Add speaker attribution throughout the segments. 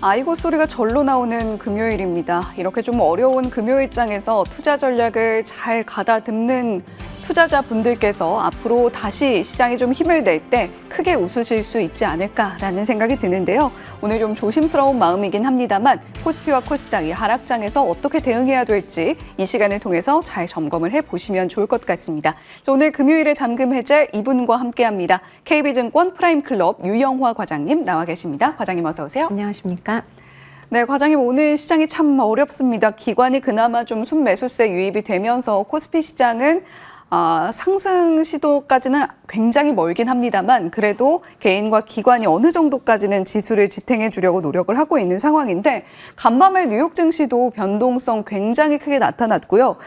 Speaker 1: 아이고 소리가 절로 나오는 금요일입니다. 이렇게 좀 어려운 금요일장에서 투자 전략을 잘 가다듬는 투자자분들께서 앞으로 다시 시장이 좀 힘을 낼 때 크게 웃으실 수 있지 않을까라는 생각이 드는데요. 오늘 좀 조심스러운 마음이긴 합니다만 코스피와 코스닥이 하락장에서 어떻게 대응해야 될지 이 시간을 통해서 잘 점검을 해보시면 좋을 것 같습니다. 오늘 금요일의 잠금 해제 이분과 함께합니다. KB증권 프라임클럽 유영화 과장님 나와 계십니다. 과장님 어서 오세요.
Speaker 2: 안녕하십니까.
Speaker 1: 네, 과장님 오늘 시장이 참 어렵습니다. 기관이 그나마 좀 순매수세 유입이 되면서 코스피 시장은 상승 시도까지는 굉장히 멀긴 합니다만 그래도 개인과 기관이 어느 정도까지는 지수를 지탱해 주려고 노력을 하고 있는 상황인데 간밤에 뉴욕 증시도 변동성 굉장히 크게 나타났고요.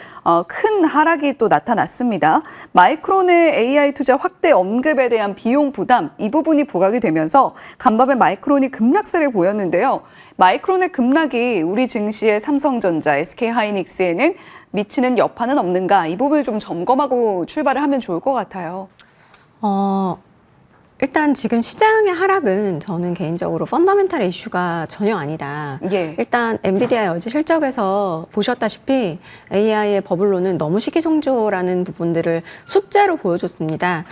Speaker 1: 큰 하락이 또 나타났습니다. 마이크론의 AI 투자 확대 언급에 대한 비용 부담 이 부분이 부각이 되면서 간밤에 마이크론이 급락세를 보였는데요. 마이크론의 급락이 우리 증시의 삼성전자, SK하이닉스에는 미치는 여파는 없는가? 이 부분을 좀 점검하고 출발을 하면 좋을 것 같아요.
Speaker 2: 일단 지금 시장의 하락은 저는 개인적으로 펀더멘탈 이슈가 전혀 아니다.
Speaker 1: 예.
Speaker 2: 일단 엔비디아 어제 실적에서 보셨다시피 AI의 버블론은 너무 시기송조라는 부분들을 숫자로 보여줬습니다.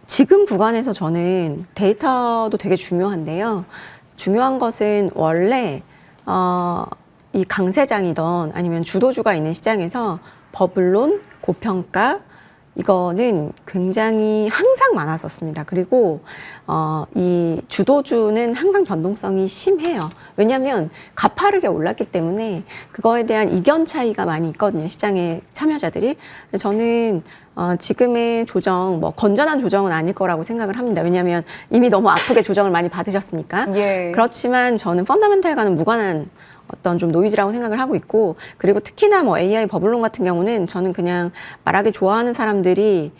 Speaker 2: 지금 구간에서 저는 데이터도 되게 중요한데요. 중요한 것은 원래 이 강세장이던 아니면 주도주가 있는 시장에서 버블론, 고평가 이거는 굉장히 항상 많았었습니다. 그리고 이 주도주는 항상 변동성이 심해요. 왜냐하면 가파르게 올랐기 때문에 그거에 대한 이견 차이가 많이 있거든요. 시장의 참여자들이. 저는 지금의 조정, 뭐 건전한 조정은 아닐 거라고 생각을 합니다. 왜냐하면 이미 너무 아프게 조정을 많이 받으셨으니까.
Speaker 1: 예.
Speaker 2: 그렇지만 저는 펀더멘탈과는 무관한 어떤 좀 노이즈라고 생각을 하고 있고, 그리고 특히나 뭐 AI 버블론 같은 경우는 저는 그냥 말하기 좋아하는 사람들이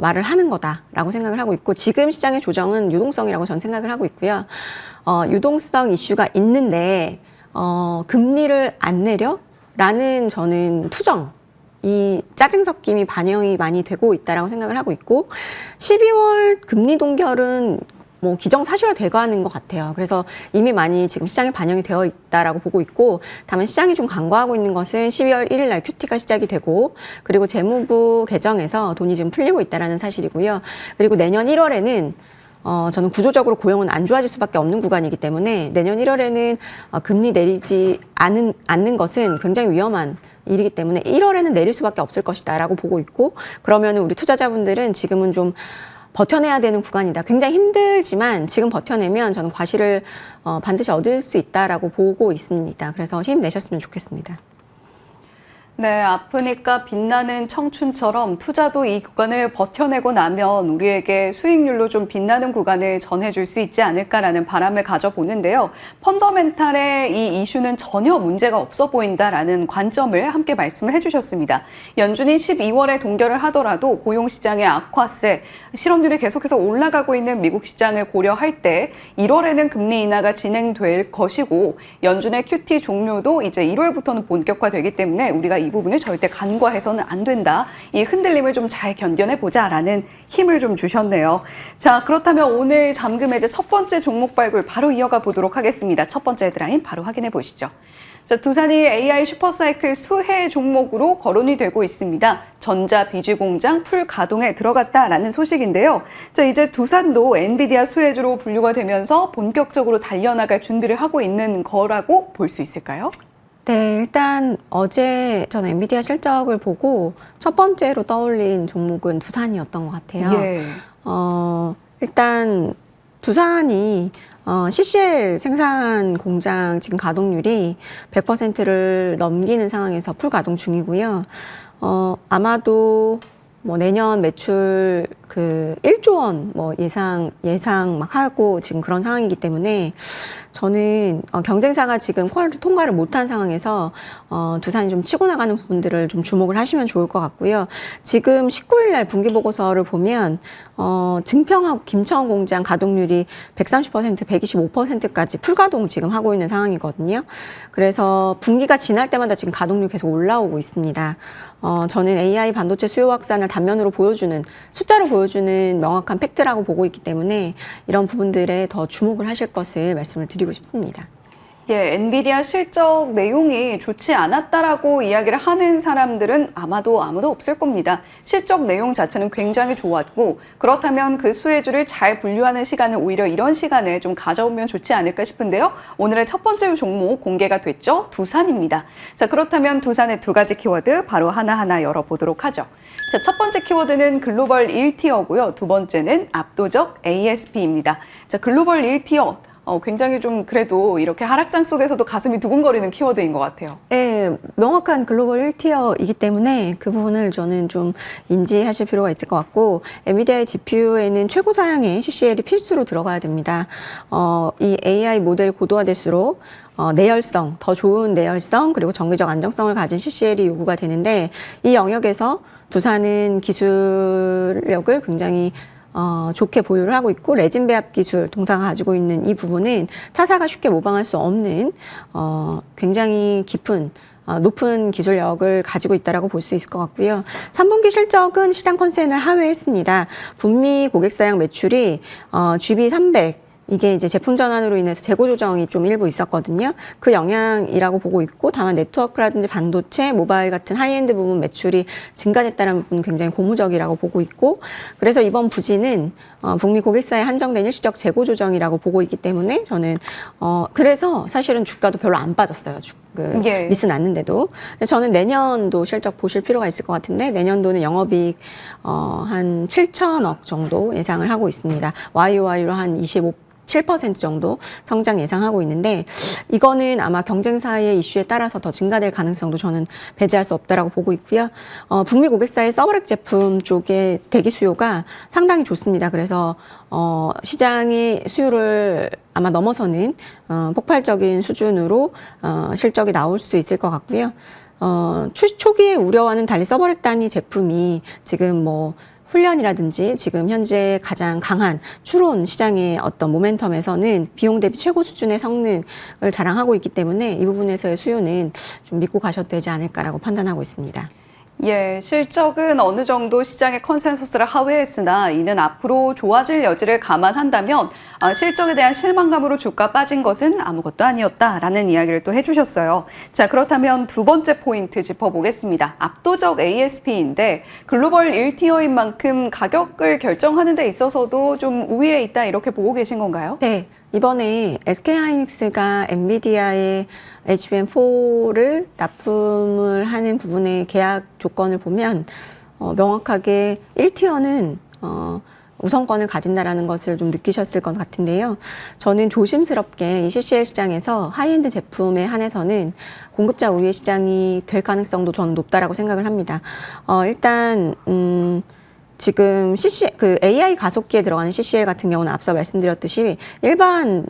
Speaker 2: 말을 하는 거다라고 생각을 하고 있고, 지금 시장의 조정은 유동성이라고 저는 생각을 하고 있고요. 유동성 이슈가 있는데 금리를 안 내려? 라는 저는 투정, 이 짜증 섞임이 반영이 많이 되고 있다라고 생각을 하고 있고, 12월 금리 동결은 뭐 기정사실화 돼가는 것 같아요. 그래서 이미 많이 지금 시장에 반영이 되어 있다라고 보고 있고, 다만 시장이 좀 간과하고 있는 것은 12월 1일 날 QT가 시작이 되고, 그리고 재무부 개정에서 돈이 지금 풀리고 있다라는 사실이고요. 그리고 내년 1월에는 저는 구조적으로 고용은 안 좋아질 수밖에 없는 구간이기 때문에 내년 1월에는 금리 내리지 않는 것은 굉장히 위험한 일이기 때문에 1월에는 내릴 수밖에 없을 것이다라고 보고 있고, 그러면 우리 투자자분들은 지금은 좀 버텨내야 되는 구간이다. 굉장히 힘들지만 지금 버텨내면 저는 과실을 반드시 얻을 수 있다라고 보고 있습니다. 그래서 힘내셨으면 좋겠습니다.
Speaker 1: 네, 아프니까 빛나는 청춘처럼 투자도 이 구간을 버텨내고 나면 우리에게 수익률로 좀 빛나는 구간을 전해줄 수 있지 않을까라는 바람을 가져보는데요. 펀더멘탈의 이 이슈는 전혀 문제가 없어 보인다라는 관점을 함께 말씀을 해주셨습니다. 연준이 12월에 동결을 하더라도 고용시장의 악화세, 실업률이 계속해서 올라가고 있는 미국 시장을 고려할 때 1월에는 금리 인하가 진행될 것이고, 연준의 QT 종료도 이제 1월부터는 본격화되기 때문에 우리가 이 부분을 절대 간과해서는 안 된다. 이 흔들림을 좀 잘 견뎌내보자라는 힘을 좀 주셨네요. 자, 그렇다면 오늘 잠금 해제 첫 번째 종목 발굴 바로 이어가 보도록 하겠습니다. 첫 번째 헤드라인 바로 확인해 보시죠. 자, 두산이 AI 슈퍼사이클 수혜 종목으로 거론이 되고 있습니다. 전자 비주 공장 풀 가동에 들어갔다라는 소식인데요. 자, 이제 두산도 엔비디아 수혜주로 분류가 되면서 본격적으로 달려나갈 준비를 하고 있는 거라고 볼 수 있을까요?
Speaker 2: 네, 일단 어제 저는 엔비디아 실적을 보고 첫 번째로 떠올린 종목은 두산이었던 것 같아요.
Speaker 1: 예.
Speaker 2: 일단 두산이 CCL 생산 공장 지금 가동률이 100%를 넘기는 상황에서 풀 가동 중이고요. 아마도 뭐 내년 매출 그 1조 원 뭐 예상 막 하고 지금 그런 상황이기 때문에 저는 경쟁사가 지금 퀄리티 통과를 못한 상황에서 두산이 좀 치고 나가는 부분들을 좀 주목을 하시면 좋을 것 같고요. 지금 19일 날 분기 보고서를 보면 증평하고 김천 공장 가동률이 130%, 125%까지 풀가동 지금 하고 있는 상황이거든요. 그래서 분기가 지날 때마다 지금 가동률 계속 올라오고 있습니다. 저는 AI 반도체 수요 확산을 단면으로 보여주는, 숫자로 보여주는 명확한 팩트라고 보고 있기 때문에 이런 부분들에 더 주목을 하실 것을 말씀을 드리고 싶습니다.
Speaker 1: 예, 엔비디아 실적 내용이 좋지 않았다라고 이야기를 하는 사람들은 아무도 없을 겁니다. 실적 내용 자체는 굉장히 좋았고, 그렇다면 그 수혜주를 잘 분류하는 시간을 오히려 이런 시간에 좀 가져오면 좋지 않을까 싶은데요. 오늘의 첫 번째 종목 공개가 됐죠. 두산입니다. 자, 그렇다면 두산의 두 가지 키워드 바로 하나하나 열어보도록 하죠. 자, 첫 번째 키워드는 글로벌 1티어고요. 두 번째는 압도적 ASP입니다. 자, 글로벌 1티어. 굉장히 좀 그래도 이렇게 하락장 속에서도 가슴이 두근거리는 키워드인 것 같아요.
Speaker 2: 네, 명확한 글로벌 1티어이기 때문에 그 부분을 저는 좀 인지하실 필요가 있을 것 같고, 엔비디아의 GPU에는 최고 사양의 CCL이 필수로 들어가야 됩니다. 이 AI 모델 고도화될수록 내열성, 더 좋은 내열성, 그리고 정기적 안정성을 가진 CCL이 요구가 되는데, 이 영역에서 두산은 기술력을 굉장히 좋게 보유를 하고 있고, 레진 배합 기술 동사가 가지고 있는 이 부분은 타사가 쉽게 모방할 수 없는 굉장히 깊은 높은 기술력을 가지고 있다라고 볼 수 있을 것 같고요. 3분기 실적은 시장 컨센을 하회했습니다. 북미 고객사양 매출이 GB300 이게 이제 제품 전환으로 인해서 재고 조정이 좀 일부 있었거든요. 그 영향이라고 보고 있고, 다만 네트워크라든지 반도체, 모바일 같은 하이엔드 부분 매출이 증가됐다는 부분은 굉장히 고무적이라고 보고 있고, 그래서 이번 부진은 북미 고객사에 한정된 일시적 재고 조정이라고 보고 있기 때문에 저는 그래서 사실은 주가도 별로 안 빠졌어요.
Speaker 1: 예.
Speaker 2: 미스 났는데도. 저는 내년도 실적 보실 필요가 있을 것 같은데, 내년도는 영업이익 한 7천억 정도 예상을 하고 있습니다. YOY로 한 7% 정도 성장 예상하고 있는데, 이거는 아마 경쟁사의 이슈에 따라서 더 증가될 가능성도 저는 배제할 수 없다라고 보고 있고요. 북미 고객사의 서버렉 제품 쪽에 대기 수요가 상당히 좋습니다. 그래서 시장의 수요를 아마 넘어서는 폭발적인 수준으로 실적이 나올 수 있을 것 같고요. 초기에 우려와는 달리 서버렉 단위 제품이 지금 훈련이라든지 지금 현재 가장 강한 추론 시장의 어떤 모멘텀에서는 비용 대비 최고 수준의 성능을 자랑하고 있기 때문에 이 부분에서의 수요는 좀 믿고 가셔도 되지 않을까라고 판단하고 있습니다.
Speaker 1: 예, 실적은 어느 정도 시장의 컨센서스를 하회했으나 이는 앞으로 좋아질 여지를 감안한다면 실적에 대한 실망감으로 주가 빠진 것은 아무것도 아니었다라는 이야기를 또 해주셨어요. 자, 그렇다면 두 번째 포인트 짚어보겠습니다. 압도적 ASP인데 글로벌 1티어인 만큼 가격을 결정하는 데 있어서도 좀 우위에 있다 이렇게 보고 계신 건가요?
Speaker 2: 네. 이번에 SK하이닉스가 엔비디아의 HBM4를 납품을 하는 부분의 계약 조건을 보면 명확하게 1티어는 우선권을 가진다라는 것을 좀 느끼셨을 것 같은데요. 저는 조심스럽게 이 CCL 시장에서 하이엔드 제품에 한해서는 공급자 우위 시장이 될 가능성도 저는 높다라고 생각을 합니다. 일단 지금 AI 가속기에 들어가는 CCL 같은 경우는 앞서 말씀드렸듯이 일반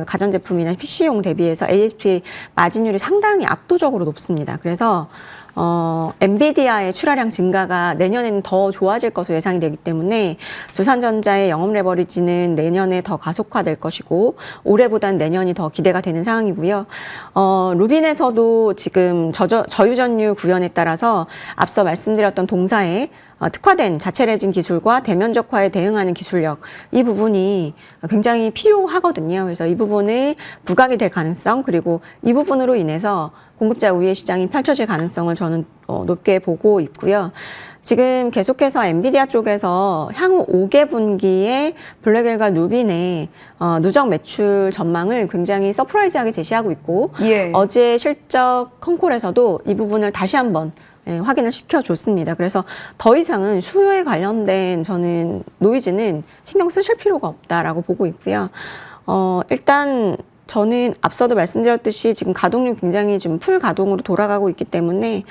Speaker 2: 가전제품이나 PC용 대비해서 ASP 마진율이 상당히 압도적으로 높습니다. 그래서 엔비디아의 출하량 증가가 내년에는 더 좋아질 것으로 예상이 되기 때문에 두산전자의 영업 레버리지는 내년에 더 가속화될 것이고, 올해보단 내년이 더 기대가 되는 상황이고요. 루빈에서도 지금 저유전류 구현에 따라서 앞서 말씀드렸던 동사에 특화된 자체 레진 기술과 대면적화에 대응하는 기술력, 이 부분이 굉장히 필요하거든요. 그래서 이 부분을 부각이 될 가능성, 그리고 이 부분으로 인해서 공급자 우위의 시장이 펼쳐질 가능성을 저는 높게 보고 있고요. 지금 계속해서 엔비디아 쪽에서 향후 5개 분기에 블랙웰과 루빈의 누적 매출 전망을 굉장히 서프라이즈하게 제시하고 있고,
Speaker 1: 예.
Speaker 2: 어제 실적 컨콜에서도 이 부분을 다시 한번 확인을 시켜줬습니다. 그래서 더 이상은 수요에 관련된 저는 노이즈는 신경 쓰실 필요가 없다라고 보고 있고요. 일단 저는 앞서도 말씀드렸듯이 지금 가동률 굉장히 지금 풀 가동으로 돌아가고 있기 때문에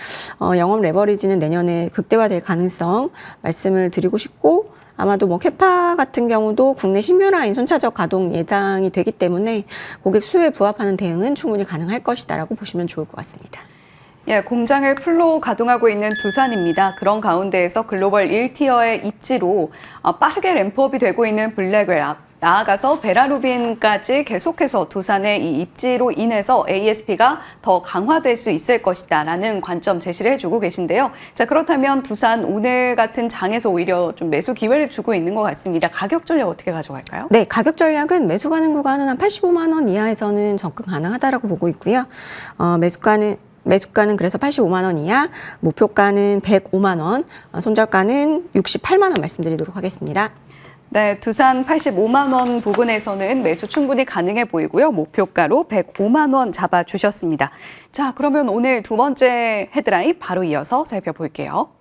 Speaker 2: 영업 레버리지는 내년에 극대화될 가능성 말씀을 드리고 싶고, 아마도 캐파 같은 경우도 국내 신규 라인 순차적 가동 예상이 되기 때문에 고객 수요에 부합하는 대응은 충분히 가능할 것이다라고 보시면 좋을 것 같습니다.
Speaker 1: 예, 공장을 풀로 가동하고 있는 두산입니다. 그런 가운데에서 글로벌 1티어의 입지로 빠르게 램프업이 되고 있는 블랙웰, 나아가서 베라루빈까지 계속해서 두산의 이 입지로 인해서 ASP가 더 강화될 수 있을 것이다라는 관점 제시를 해주고 계신데요. 자, 그렇다면 두산 오늘 같은 장에서 오히려 좀 매수 기회를 주고 있는 것 같습니다. 가격 전략 어떻게 가져갈까요?
Speaker 2: 네, 가격 전략은 매수 가는 구간은 한 85만 원 이하에서는 접근 가능하다라고 보고 있고요. 매수가는 그래서 85만 원 이하, 목표가는 105만 원, 손절가는 68만 원 말씀드리도록 하겠습니다.
Speaker 1: 네, 두산 85만 원 부근에서는 매수 충분히 가능해 보이고요. 목표가로 105만 원 잡아주셨습니다. 자, 그러면 오늘 두 번째 헤드라인 바로 이어서 살펴볼게요.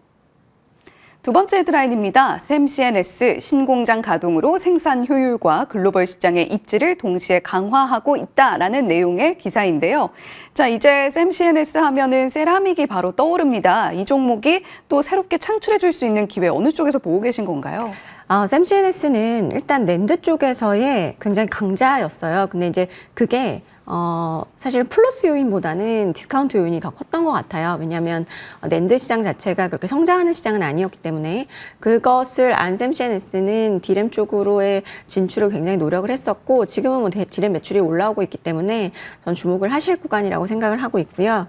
Speaker 1: 두 번째 헤드라인입니다. 샘 CNS 신공장 가동으로 생산 효율과 글로벌 시장의 입지를 동시에 강화하고 있다라는 내용의 기사인데요. 자, 이제 샘 CNS 하면은 세라믹이 바로 떠오릅니다. 이 종목이 또 새롭게 창출해 줄 수 있는 기회 어느 쪽에서 보고 계신 건가요?
Speaker 2: 샘 CNS는 일단 낸드 쪽에서의 굉장히 강자였어요. 근데 이제 그게 사실 플러스 요인보다는 디스카운트 요인이 더 컸던 것 같아요. 왜냐하면 낸드 시장 자체가 그렇게 성장하는 시장은 아니었기 때문에 그것을 안 샘 CNS는 디램 쪽으로의 진출을 굉장히 노력을 했었고 지금은 뭐 디램 매출이 올라오고 있기 때문에 전 주목을 하실 구간이라고 생각을 하고 있고요.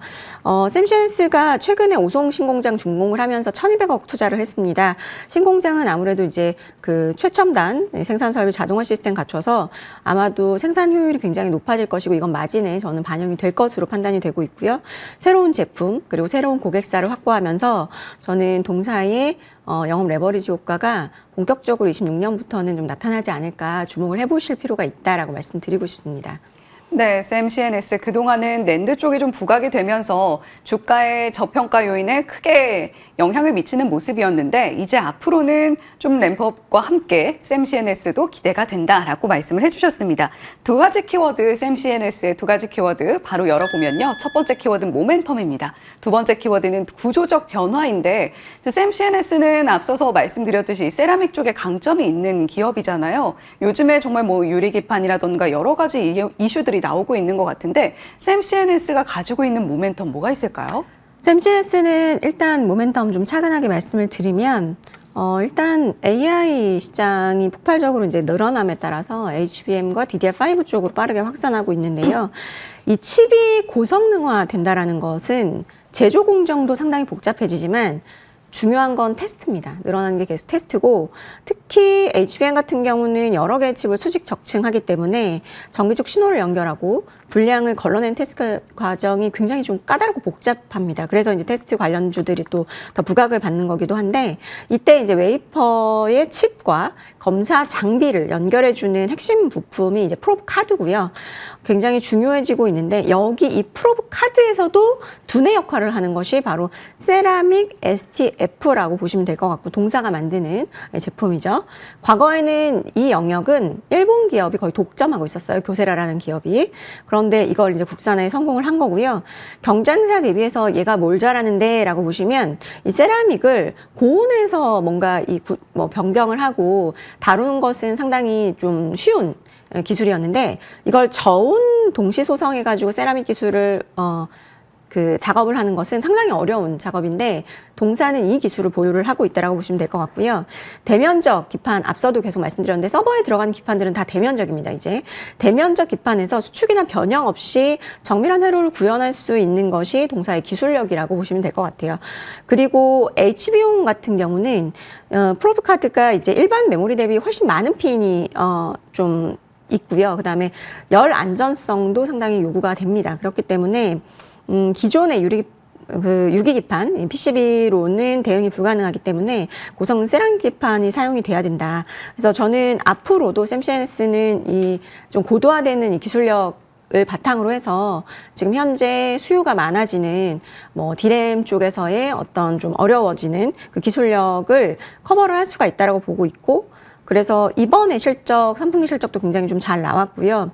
Speaker 2: 샘 CNS가 최근에 오송 신공장 준공을 하면서 1,200억 투자를 했습니다. 신공장은 아무래도 이제 그 최첨단 생산 설비 자동화 시스템 갖춰서 아마도 생산 효율이 굉장히 높아질 것이고 이건 마진에 저는 반영이 될 것으로 판단이 되고 있고요. 새로운 제품 그리고 새로운 고객사를 확보하면서 저는 동사의 영업 레버리지 효과가 본격적으로 26년부터는 좀 나타나지 않을까 주목을 해보실 필요가 있다라고 말씀드리고 싶습니다.
Speaker 1: 네, 샘 CNS 그동안은 낸드 쪽이 좀 부각이 되면서 주가의 저평가 요인에 크게 영향을 미치는 모습이었는데 이제 앞으로는 좀 램프업과 함께 샘 CNS도 기대가 된다라고 말씀을 해주셨습니다. 두 가지 키워드, 샘 CNS의 두 가지 키워드 바로 열어보면요. 첫 번째 키워드는 모멘텀입니다. 두 번째 키워드는 구조적 변화인데 샘 CNS는 앞서서 말씀드렸듯이 세라믹 쪽에 강점이 있는 기업이잖아요. 요즘에 정말 뭐 유리기판이라던가 여러 가지 이슈들이 나오고 있는 것 같은데 샘 CNS가 가지고 있는 모멘텀 뭐가 있을까요?
Speaker 2: 샘 CNS는 일단 모멘텀 좀 차근하게 말씀을 드리면 일단 AI 시장이 폭발적으로 이제 늘어남에 따라서 HBM과 DDR5 쪽으로 빠르게 확산하고 있는데요. 이 칩이 고성능화 된다라는 것은 제조 공정도 상당히 복잡해지지만 중요한 건 테스트입니다. 늘어나는 게 계속 테스트고 특히 HBM 같은 경우는 여러 개의 칩을 수직 적층하기 때문에 전기적 신호를 연결하고 분량을 걸러낸 테스트 과정이 굉장히 좀 까다롭고 복잡합니다. 그래서 이제 테스트 관련주들이 또 더 부각을 받는 거기도 한데 이때 이제 웨이퍼의 칩과 검사 장비를 연결해주는 핵심 부품이 이제 프로브 카드고요. 굉장히 중요해지고 있는데 여기 이 프로브 카드에서도 두뇌 역할을 하는 것이 바로 세라믹 STF라고 보시면 될 것 같고 동사가 만드는 제품이죠. 과거에는 이 영역은 일본 기업이 거의 독점하고 있었어요. 교세라라는 기업이. 그런데 이걸 이제 국산화에 성공을 한 거고요. 경쟁사 대비해서 얘가 뭘 잘하는데 라고 보시면 이 세라믹을 고온에서 뭔가 뭐 변경을 하고 다루는 것은 상당히 좀 쉬운 기술이었는데 이걸 저온 동시 소성해가지고 세라믹 기술을 그 작업을 하는 것은 상당히 어려운 작업인데 동사는 이 기술을 보유를 하고 있다라고 보시면 될 것 같고요. 대면적 기판 앞서도 계속 말씀드렸는데 서버에 들어가는 기판들은 다 대면적입니다. 이제 대면적 기판에서 수축이나 변형 없이 정밀한 회로를 구현할 수 있는 것이 동사의 기술력이라고 보시면 될 것 같아요. 그리고 HBM 같은 경우는 프로브 카드가 이제 일반 메모리 대비 훨씬 많은 핀이 좀 있고요. 그다음에 열 안전성도 상당히 요구가 됩니다. 그렇기 때문에 기존의 유기기판, PCB로는 대응이 불가능하기 때문에 고성능 세라믹 기판이 사용이 돼야 된다. 그래서 저는 앞으로도 샘 CNS는 이 좀 고도화되는 이 기술력을 바탕으로 해서 지금 현재 수요가 많아지는 뭐 디램 쪽에서의 어떤 좀 어려워지는 그 기술력을 커버를 할 수가 있다라고 보고 있고 그래서 이번에 실적, 3분기 실적도 굉장히 좀 잘 나왔고요.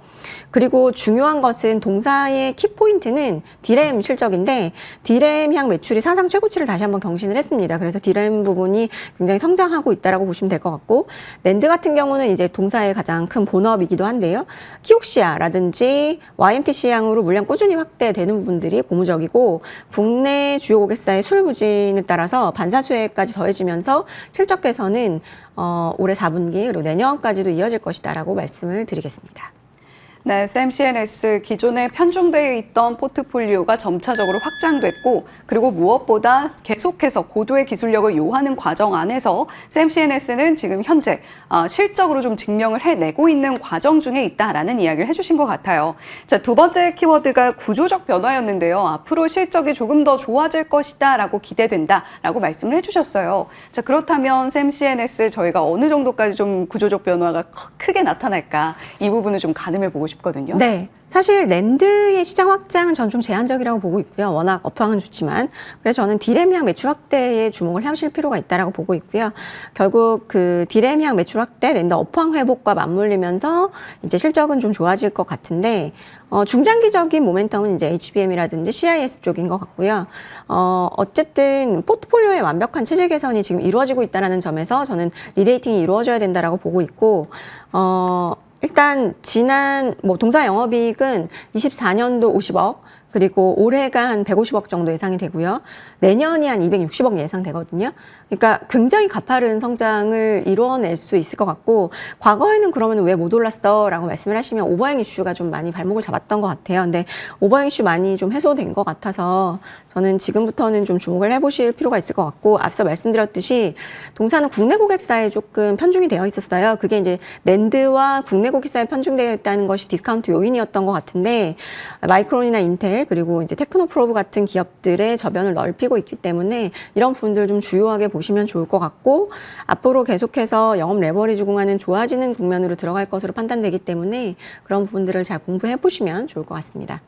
Speaker 2: 그리고 중요한 것은 동사의 키포인트는 디램 실적인데 디램 향 매출이 사상 최고치를 다시 한번 경신을 했습니다. 그래서 디램 부분이 굉장히 성장하고 있다라고 보시면 될 것 같고 낸드 같은 경우는 이제 동사의 가장 큰 본업이기도 한데요. 키옥시아라든지 YMTC 향으로 물량 꾸준히 확대되는 부분들이 고무적이고 국내 주요 고객사의 수출 부진에 따라서 반사수혜까지 더해지면서 실적 개선은 올해 4분기 분기 그리고 내년까지도 이어질 것이다라고 말씀을 드리겠습니다.
Speaker 1: 네, 샘 CNS 기존에 편중되어 있던 포트폴리오가 점차적으로 확장됐고 그리고 무엇보다 계속해서 고도의 기술력을 요하는 과정 안에서 샘 CNS는 지금 현재 실적으로 좀 증명을 해내고 있는 과정 중에 있다라는 이야기를 해주신 것 같아요. 자, 두 번째 키워드가 구조적 변화였는데요. 앞으로 실적이 조금 더 좋아질 것이다라고 기대된다라고 말씀을 해주셨어요. 자, 그렇다면 샘 CNS 저희가 어느 정도까지 좀 구조적 변화가 크게 나타날까 이 부분을 좀 가늠해 보고 싶거든요.
Speaker 2: 네. 사실 낸드의 시장 확장은 전 좀 제한적이라고 보고 있고요. 워낙 업황은 좋지만. 그래서 저는 디램향 매출 확대에 주목을 하실 필요가 있다라고 보고 있고요. 결국 그 디램향 매출 확대, 낸드 업황 회복과 맞물리면서 이제 실적은 좀 좋아질 것 같은데, 중장기적인 모멘텀은 이제 HBM이라든지 CIS 쪽인 것 같고요. 어쨌든 포트폴리오의 완벽한 체질 개선이 지금 이루어지고 있다는 점에서 저는 리레이팅이 이루어져야 된다라고 보고 있고, 일단 지난 동사 영업이익은 24년도 50억 그리고 올해가 한 150억 정도 예상이 되고요. 내년이 한 260억 예상되거든요. 그러니까 굉장히 가파른 성장을 이뤄낼 수 있을 것 같고 과거에는 그러면 왜 못 올랐어? 라고 말씀을 하시면 오버행 이슈가 좀 많이 발목을 잡았던 것 같아요. 근데 오버행 이슈 많이 좀 해소된 것 같아서 저는 지금부터는 좀 주목을 해보실 필요가 있을 것 같고 앞서 말씀드렸듯이 동사는 국내 고객사에 조금 편중이 되어 있었어요. 그게 이제 낸드와 국내 고객사에 편중되어 있다는 것이 디스카운트 요인이었던 것 같은데 마이크론이나 인텔 그리고 이제 테크노프로브 같은 기업들의 저변을 넓히고 있기 때문에 이런 부분들 좀 주요하게 보시면 좋을 것 같고 앞으로 계속해서 영업 레버리지 구간은 좋아지는 국면으로 들어갈 것으로 판단되기 때문에 그런 부분들을 잘 공부해 보시면 좋을 것 같습니다.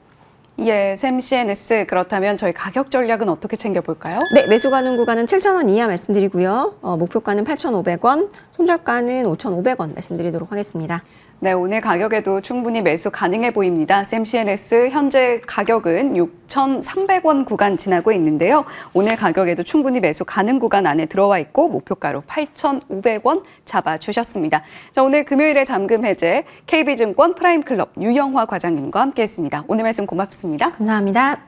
Speaker 1: 예, 샘 CNS 그렇다면 저희 가격 전략은 어떻게 챙겨볼까요?
Speaker 2: 네, 매수 가능 구간은 7,000원 이하 말씀드리고요. 목표가는 8,500원, 손절가는 5,500원 말씀드리도록 하겠습니다.
Speaker 1: 네, 오늘 가격에도 충분히 매수 가능해 보입니다. 샘 CNS 현재 가격은 6,300원 구간 지나고 있는데요. 오늘 가격에도 충분히 매수 가능 구간 안에 들어와 있고 목표가로 8,500원 잡아주셨습니다. 자, 오늘 금요일에 잠금 해제 KB증권 프라임클럽 유영화 과장님과 함께했습니다. 오늘 말씀 고맙습니다.
Speaker 2: 감사합니다.